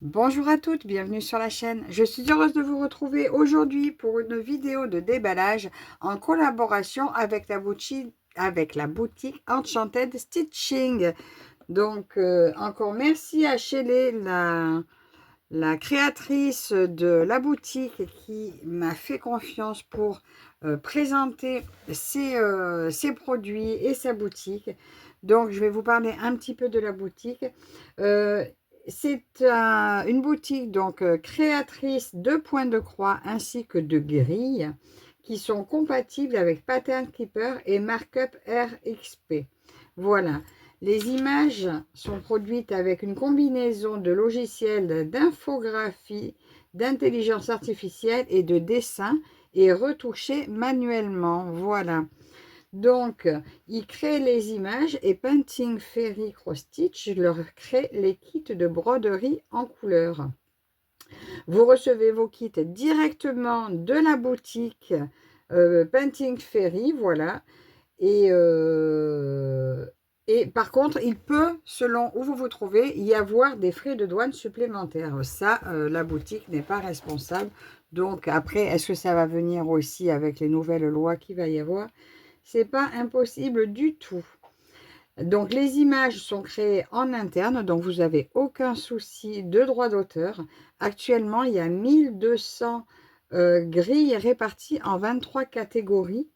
Bonjour à toutes, bienvenue sur la chaîne. Je suis heureuse de vous retrouver aujourd'hui pour une vidéo de déballage en collaboration avec la boutique Enchanted Stitching. Donc, encore merci à Shelley, la créatrice de la boutique qui m'a fait confiance pour présenter ses produits et sa boutique. Donc, je vais vous parler un petit peu de la boutique. Euh, c'est une boutique donc créatrice de points de croix ainsi que de grilles qui sont compatibles avec Pattern Keeper et Markup RXP. Voilà. Les images sont produites avec une combinaison de logiciels d'infographie, d'intelligence artificielle et de dessin et retouchées manuellement. Voilà. Donc, ils créent les images et Painting Fairy Cross Stitch leur crée les kits de broderie en couleur. Vous recevez vos kits directement de la boutique Painting Fairy, voilà. Et, euh, et par contre, il peut, selon où vous vous trouvez, y avoir des frais de douane supplémentaires. Ça, la boutique n'est pas responsable. Donc après, est-ce que ça va venir aussi avec les nouvelles lois qu'il va y avoir? C'est pas impossible du tout. Donc les images sont créées en interne, donc vous n'avez aucun souci de droit d'auteur. Actuellement, il y a 1200 grilles réparties en 23 catégories.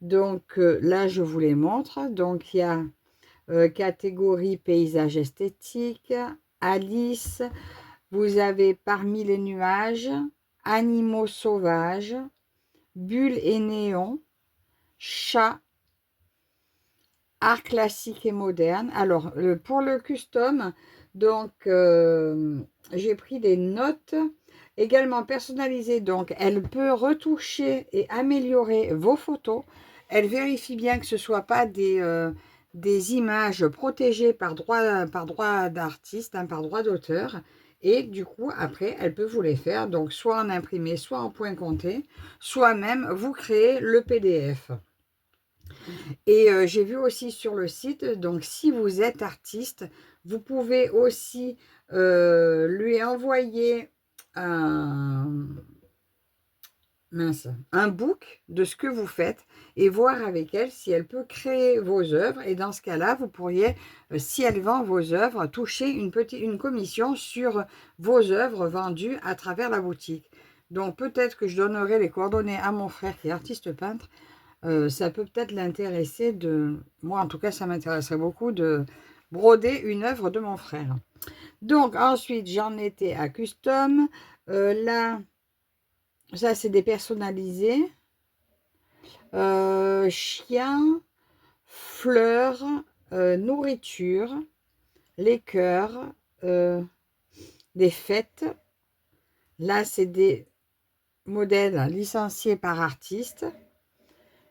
Donc là, je vous les montre. Donc il y a catégorie paysage esthétique, Alice, vous avez parmi les nuages, animaux sauvages, bulles et néons, chats, art classique et moderne. Alors pour le custom, donc j'ai pris des notes également personnalisées. Donc elle peut retoucher et améliorer vos photos. Elle vérifie bien que ce ne soit pas des images protégées par droit d'artiste, hein, par droit d'auteur. Et du coup, après, elle peut vous les faire, donc soit en imprimé, soit en point compté, soit même vous créer le PDF. Et j'ai vu aussi sur le site, donc si vous êtes artiste, vous pouvez aussi lui envoyer un, un book de ce que vous faites et voir avec elle si elle peut créer vos œuvres. Et dans ce cas-là, vous pourriez, si elle vend vos œuvres, toucher une commission sur vos œuvres vendues à travers la boutique. Donc peut-être que je donnerai les coordonnées à mon frère qui est artiste peintre. Ça peut peut-être l'intéresser de... Moi, en tout cas, ça m'intéresserait beaucoup de broder une œuvre de mon frère. Donc, ensuite, j'en étais à custom. Là, ça, c'est des personnalisés. Chiens, fleurs, nourriture, les cœurs, des fêtes. Là, c'est des modèles licenciés par artiste.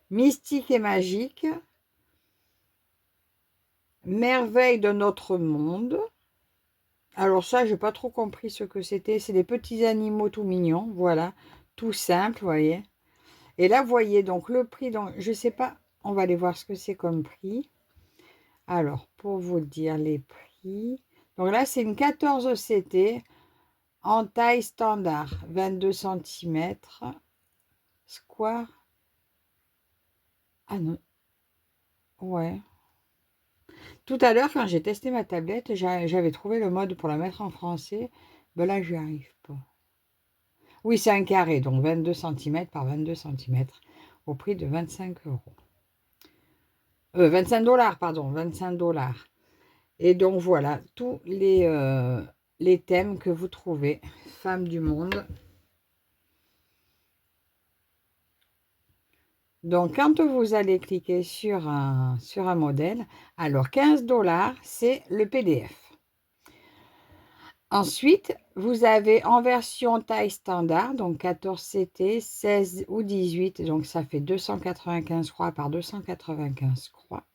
Mystique et magique. Merveille de notre monde. Alors ça, j'ai pas trop compris ce que c'était. C'est des petits animaux tout mignons, voilà, tout simple, vous voyez. Et là, vous voyez donc le prix. Donc, je sais pas, on va aller voir ce que c'est comme prix. Alors, pour vous dire les prix. Donc là, c'est une 14 CT en taille standard, 22 cm. Square. Ah non, ouais. Tout à l'heure, quand j'ai testé ma tablette, j'avais trouvé le mode pour la mettre en français. Ben là, je n'y arrive pas. Oui, c'est un carré, donc 22 cm par 22 cm, au prix de 25 euros. 25 dollars, pardon, 25 dollars. Et donc voilà, tous les thèmes que vous trouvez, femmes du monde. Donc quand vous allez cliquer sur un modèle, alors 15 dollars, c'est le PDF. Ensuite, vous avez en version taille standard, donc 14 CT, 16 ou 18, donc ça fait 295 croix par 295 croix.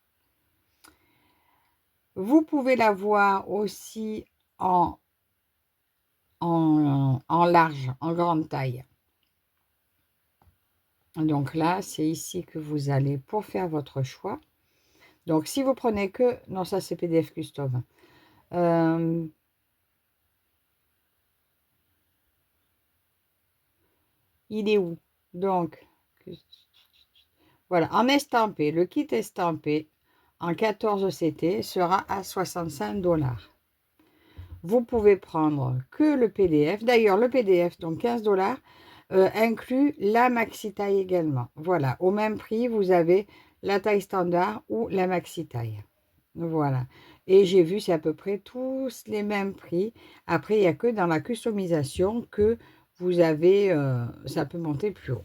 Vous pouvez la voir aussi en large, en grande taille. Donc là, c'est ici que vous allez pour faire votre choix. Donc si vous prenez que... Non, ça c'est PDF Custom. Il est où? Donc, voilà, en estampé, le kit estampé en 14 CT sera à 65 $. Vous pouvez prendre que le PDF. D'ailleurs, le PDF, donc 15 $, inclut la maxi taille également. Voilà, au même prix, vous avez la taille standard ou la maxi taille. Voilà. Et j'ai vu, c'est à peu près tous les mêmes prix. Après, il n'y a que dans la customisation que vous avez, ça peut monter plus haut.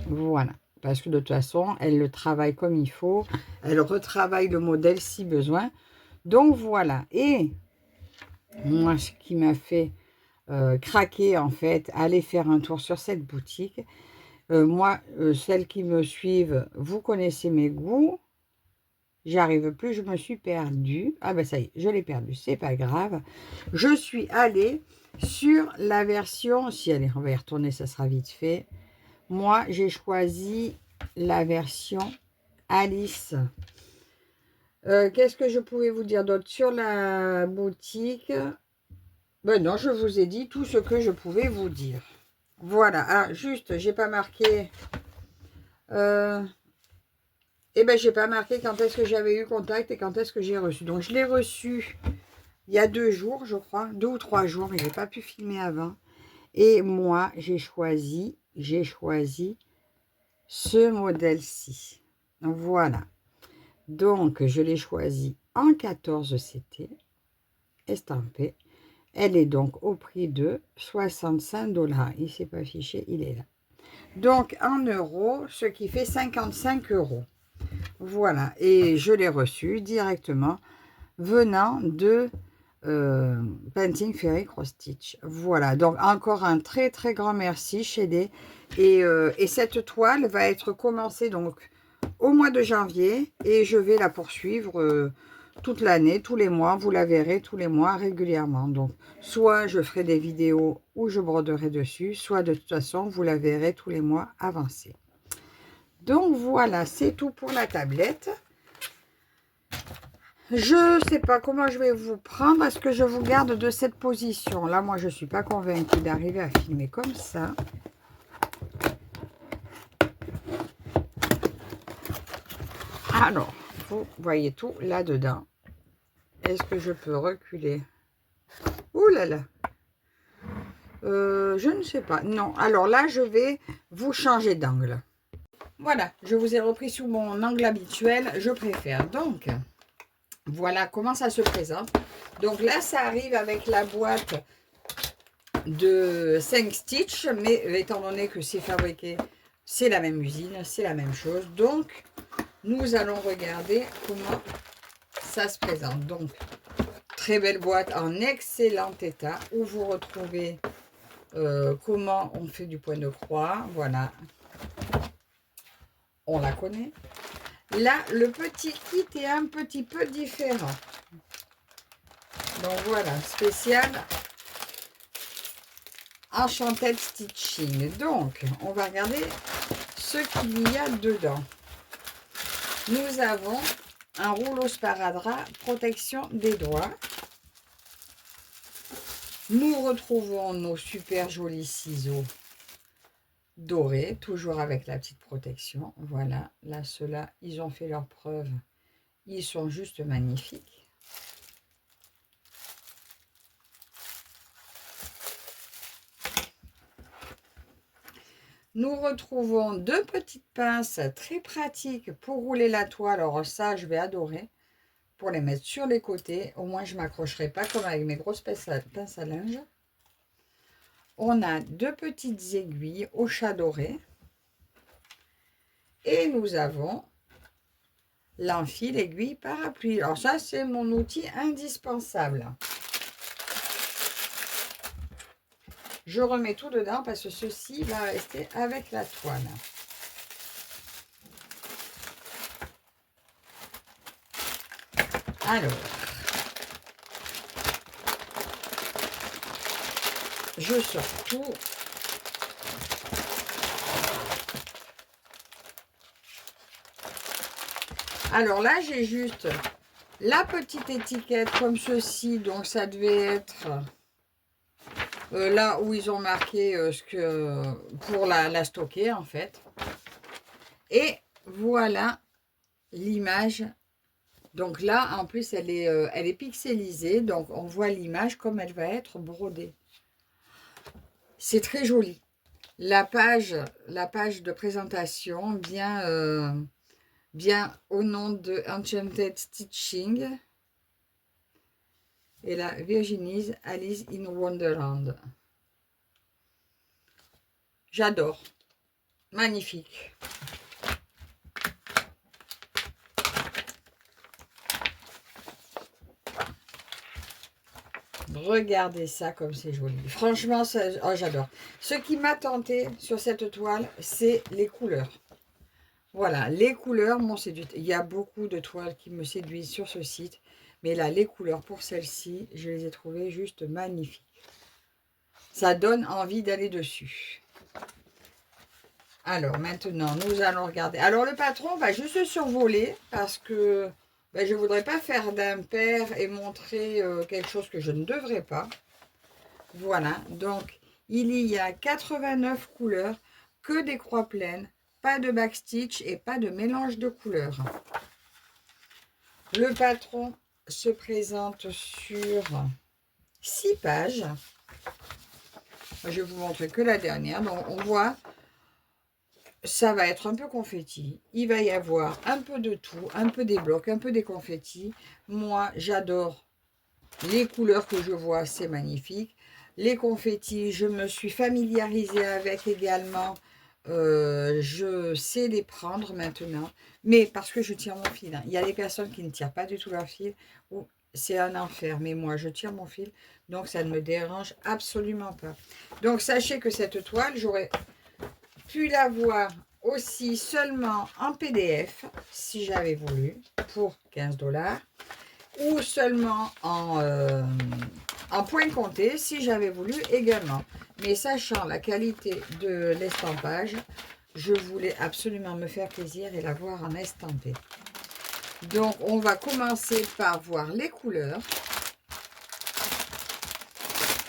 Voilà. Parce que de toute façon, elle le travaille comme il faut. Elle retravaille le modèle si besoin. Donc, voilà. Et moi, ce qui m'a fait craquer, en fait, aller faire un tour sur cette boutique. Moi, celles qui me suivent, vous connaissez mes goûts. J'arrive plus, je me suis perdue. Ah ben ça y est, je l'ai perdue, c'est pas grave. Je suis allée sur la version, si allez, on va y retourner, ça sera vite fait. Moi, j'ai choisi la version Alice. Qu'est-ce que je pouvais vous dire d'autre sur la boutique? Ben non, je vous ai dit tout ce que je pouvais vous dire. Voilà, ah, juste, j'ai pas marqué... Eh bien, j'ai pas marqué quand est-ce que j'avais eu contact et quand est-ce que j'ai reçu. Donc, je l'ai reçu il y a 2 jours, je crois. 2 ou 3 jours. Il n'ai pas pu filmer avant. Et moi, j'ai choisi ce modèle-ci. Voilà. Donc, je l'ai choisi en 14 CT, estampé. Elle est donc au prix de 65 $. Il ne s'est pas affiché, il est là. Donc, en euros, ce qui fait 55 €. Voilà, et je l'ai reçu directement venant de Painting Fairy Cross Stitch. Voilà, donc encore un très très grand merci chez des. Et cette toile va être commencée donc au mois de janvier et je vais la poursuivre toute l'année, tous les mois. Vous la verrez tous les mois régulièrement. Donc, soit je ferai des vidéos où je broderai dessus, soit de toute façon, vous la verrez tous les mois avancer. Donc voilà, c'est tout pour la tablette. Je ne sais pas comment je vais vous prendre. Est-ce que je vous garde de cette position? Là, moi, je ne suis pas convaincue d'arriver à filmer comme ça. Alors, vous voyez tout là-dedans. Est-ce que je peux reculer? Ouh là là. Je ne sais pas. Non. Alors là, je vais vous changer d'angle. Voilà, je vous ai repris sous mon angle habituel. Je préfère. Donc, voilà comment ça se présente. Donc là, ça arrive avec la boîte de 5 stitches. Mais étant donné que c'est fabriqué, c'est la même usine, c'est la même chose. Donc, nous allons regarder comment ça se présente. Donc, très belle boîte en excellent état où vous retrouvez comment on fait du point de croix. Voilà. On la connaît. Là, le petit kit est un petit peu différent. Donc voilà, spécial Enchanted Stitching. Donc, on va regarder ce qu'il y a dedans. Nous avons un rouleau sparadrap, protection des doigts. Nous retrouvons nos super jolis ciseaux dorés, toujours avec la petite protection. Voilà, là, ceux-là, ils ont fait leur preuve. Ils sont juste magnifiques. Nous retrouvons 2 petites pinces très pratiques pour rouler la toile. Alors ça, je vais adorer. Pour les mettre sur les côtés. Au moins, je ne m'accrocherai pas comme avec mes grosses pinces à linge. On a 2 petites aiguilles au chat doré. Et nous avons l'enfil aiguille parapluie. Alors ça, c'est mon outil indispensable. Je remets tout dedans parce que ceci va rester avec la toile. Alors, je sors tout. Alors là, j'ai juste la petite étiquette comme ceci. Donc, ça devait être là où ils ont marqué ce que pour la stocker en fait. Et voilà l'image. Donc là, en plus, elle est pixelisée. Donc, on voit l'image comme elle va être brodée. C'est très joli. La page de présentation bien au nom de Enchanted Stitching. Et là, Virginie's Alice in Wonderland. J'adore. Magnifique. Regardez ça comme c'est joli. Franchement, oh, j'adore. Ce qui m'a tenté sur cette toile, c'est les couleurs. Voilà, les couleurs m'ont séduite. Il y a beaucoup de toiles qui me séduisent sur ce site. Mais là, les couleurs pour celle-ci, je les ai trouvées juste magnifiques. Ça donne envie d'aller dessus. Alors, maintenant, nous allons regarder. Alors, le patron va juste survoler parce que je ne voudrais pas faire d'impair et montrer quelque chose que je ne devrais pas. Voilà, donc, il y a 89 couleurs, que des croix pleines, pas de backstitch et pas de mélange de couleurs. Le patron se présente sur 6 pages. Je vais vous montrer que la dernière. Donc, on voit, ça va être un peu confetti. Il va y avoir un peu de tout, un peu des blocs, un peu des confettis. Moi, j'adore les couleurs que je vois, c'est magnifique. Les confettis, je me suis familiarisée avec également. Je sais les prendre maintenant, mais parce que je tire mon fil. Hein. Il y a des personnes qui ne tirent pas du tout leur fil, ou c'est un enfer, mais moi je tire mon fil, donc ça ne me dérange absolument pas. Donc sachez que cette toile, j'aurais pu la voir aussi seulement en PDF, si j'avais voulu, pour 15 $, ou seulement en point compté, si j'avais voulu également. Mais sachant la qualité de l'estampage, je voulais absolument me faire plaisir et la voir en estampé. Donc, on va commencer par voir les couleurs.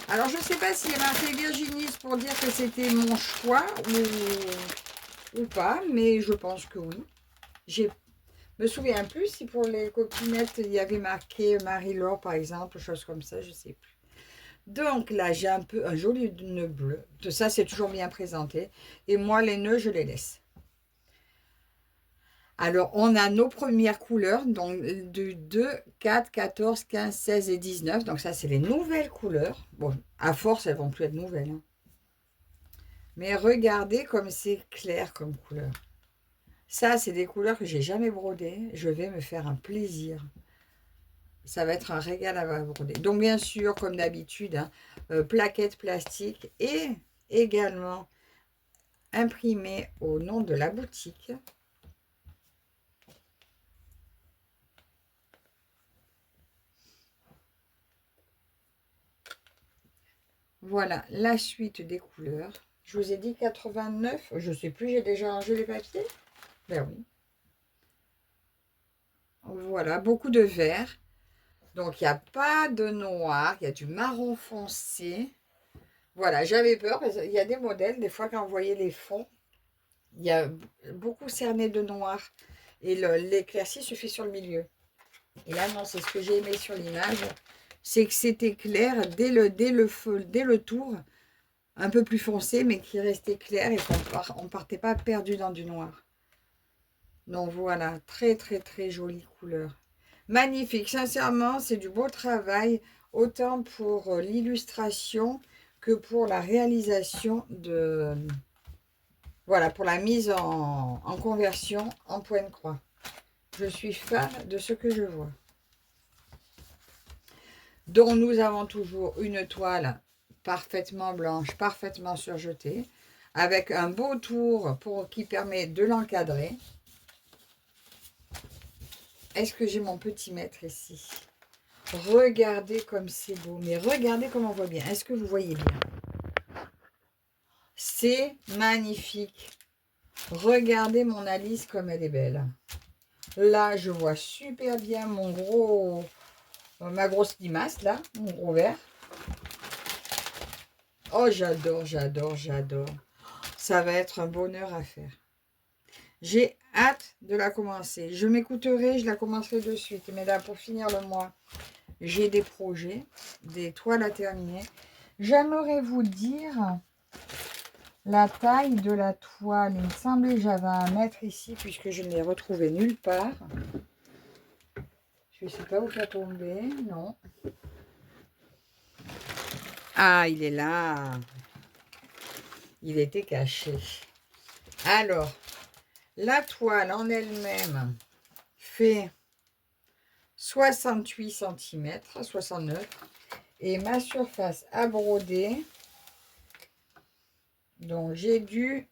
Alors, je ne sais pas s'il y a marqué Virginie's pour dire que c'était mon choix ou pas, mais je pense que oui. Je me souviens plus si pour les copinettes, il y avait marqué Marie-Laure, par exemple, chose comme ça, je ne sais plus. Donc là, j'ai un joli nœud bleu. Tout ça, c'est toujours bien présenté. Et moi, les nœuds, je les laisse. Alors, on a nos premières couleurs, donc du 2, 4, 14, 15, 16 et 19. Donc ça, c'est les nouvelles couleurs. Bon, à force, elles vont plus être nouvelles. Hein. Mais regardez comme c'est clair comme couleur. Ça, c'est des couleurs que j'ai jamais brodées. Je vais me faire un plaisir. Ça va être un régal à broder. Donc, bien sûr, comme d'habitude, hein, plaquettes plastiques et également imprimé au nom de la boutique. Voilà la suite des couleurs. Je vous ai dit 89. Je ne sais plus, j'ai déjà rangé les papiers. Ben oui. Voilà, beaucoup de vert. Donc, il n'y a pas de noir. Il y a du marron foncé. Voilà, j'avais peur. Parce qu'il y a des modèles, des fois, quand vous voyez les fonds, il y a beaucoup cerné de noir. Et l'éclaircie se fait sur le milieu. Et là, non, c'est ce que j'ai aimé sur l'image. C'est que c'était clair dès le tour. Un peu plus foncé, mais qui restait clair et qu'on ne partait pas perdu dans du noir. Donc voilà, très très très jolie couleur. Magnifique, sincèrement, c'est du beau travail, autant pour l'illustration que pour la réalisation de... Voilà, pour la mise en conversion en point de croix. Je suis fan de ce que je vois. Donc nous avons toujours une toile parfaitement blanche, parfaitement surjetée, avec un beau tour qui permet de l'encadrer. Est-ce que j'ai mon petit mètre ici? Regardez comme c'est beau, mais regardez comme on voit bien. Est-ce que vous voyez bien? C'est magnifique. Regardez mon Alice comme elle est belle. Là, je vois super bien ma grosse limace, là, mon gros vert. Oh, j'adore, j'adore, j'adore. Ça va être un bonheur à faire. J'ai hâte de la commencer. Je m'écouterai, je la commencerai de suite. Mais là, pour finir le mois, j'ai des projets, des toiles à terminer. J'aimerais vous dire la taille de la toile. Il me semblait que j'avais un mètre ici, puisque je ne l'ai retrouvé nulle part. Je ne sais pas où ça tombé, non. Ah, il est là. Il était caché. Alors, la toile en elle-même fait 68 cm, 69. Et ma surface à broder, donc j'ai du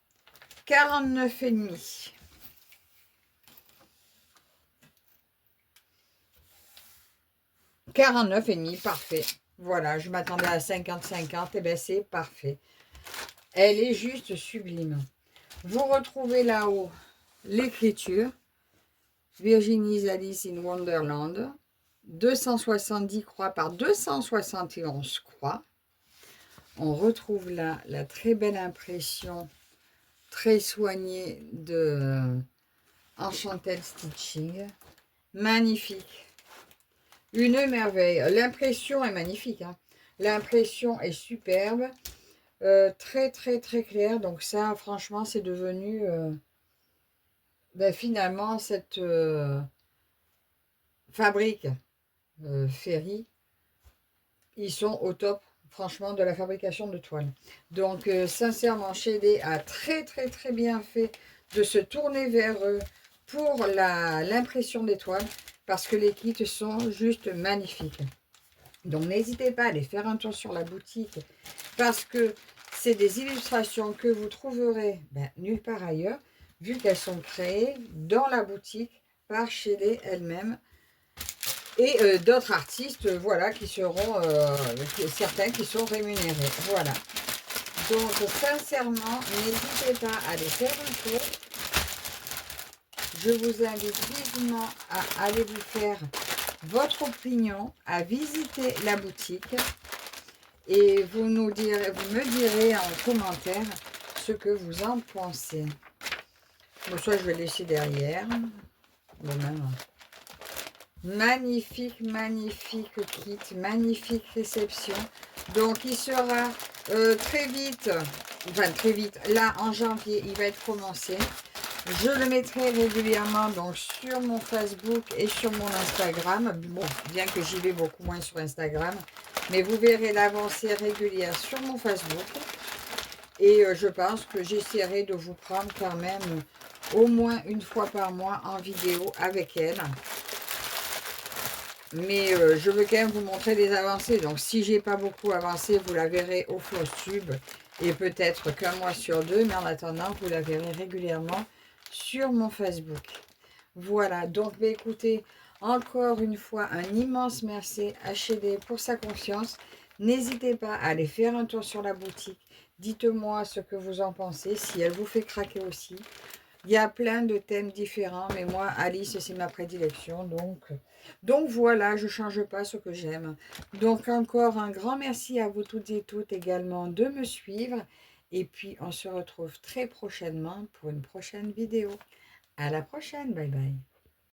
49,5. 49,5, parfait. Voilà, je m'attendais à 50-50, et bien c'est parfait. Elle est juste sublime. Vous retrouvez là-haut l'écriture. Virginie's Alice in Wonderland. 270 croix par 271 croix. On retrouve là la très belle impression, très soignée de Enchanted Stitching. Magnifique. Une merveille. L'impression est magnifique. Hein. L'impression est superbe. Très, très, très clair. Donc ça, franchement, c'est devenu... finalement, cette fabrique Ferry, ils sont au top, franchement, de la fabrication de toiles. Donc, sincèrement, Shadé a très, très, très bien fait de se tourner vers eux pour l'impression des toiles, parce que les kits sont juste magnifiques. Donc, n'hésitez pas à aller faire un tour sur la boutique, parce que c'est des illustrations que vous trouverez nulle part ailleurs, vu qu'elles sont créées dans la boutique par Shadé elle-même. Et d'autres artistes, voilà, qui seront, certains qui sont rémunérés. Voilà. Donc, sincèrement, n'hésitez pas à aller faire un tour. Je vous invite vivement à aller vous faire votre opinion, à visiter la boutique. Et vous me direz en commentaire ce que vous en pensez. Bon, ça, je vais laisser derrière. Bon, maintenant. Magnifique, magnifique kit, magnifique réception. Donc, il sera très vite, là en janvier, il va être commencé. Je le mettrai régulièrement donc sur mon Facebook et sur mon Instagram. Bon, bien que j'y vais beaucoup moins sur Instagram, mais vous verrez l'avancée régulière sur mon Facebook. Et je pense que j'essaierai de vous prendre quand même au moins une fois par mois en vidéo avec elle. Mais je veux quand même vous montrer des avancées. Donc, si j'ai pas beaucoup avancé, vous la verrez au Flosstube. Et peut-être qu'un mois sur deux. Mais en attendant, vous la verrez régulièrement sur mon Facebook. Voilà. Donc, écoutez, encore une fois, un immense merci à Shadé pour sa confiance. N'hésitez pas à aller faire un tour sur la boutique. Dites-moi ce que vous en pensez, si elle vous fait craquer aussi. Il y a plein de thèmes différents, mais moi, Alice, c'est ma prédilection. Donc voilà, je ne change pas ce que j'aime. Donc encore un grand merci à vous toutes et toutes également de me suivre. Et puis, on se retrouve très prochainement pour une prochaine vidéo. À la prochaine, bye bye.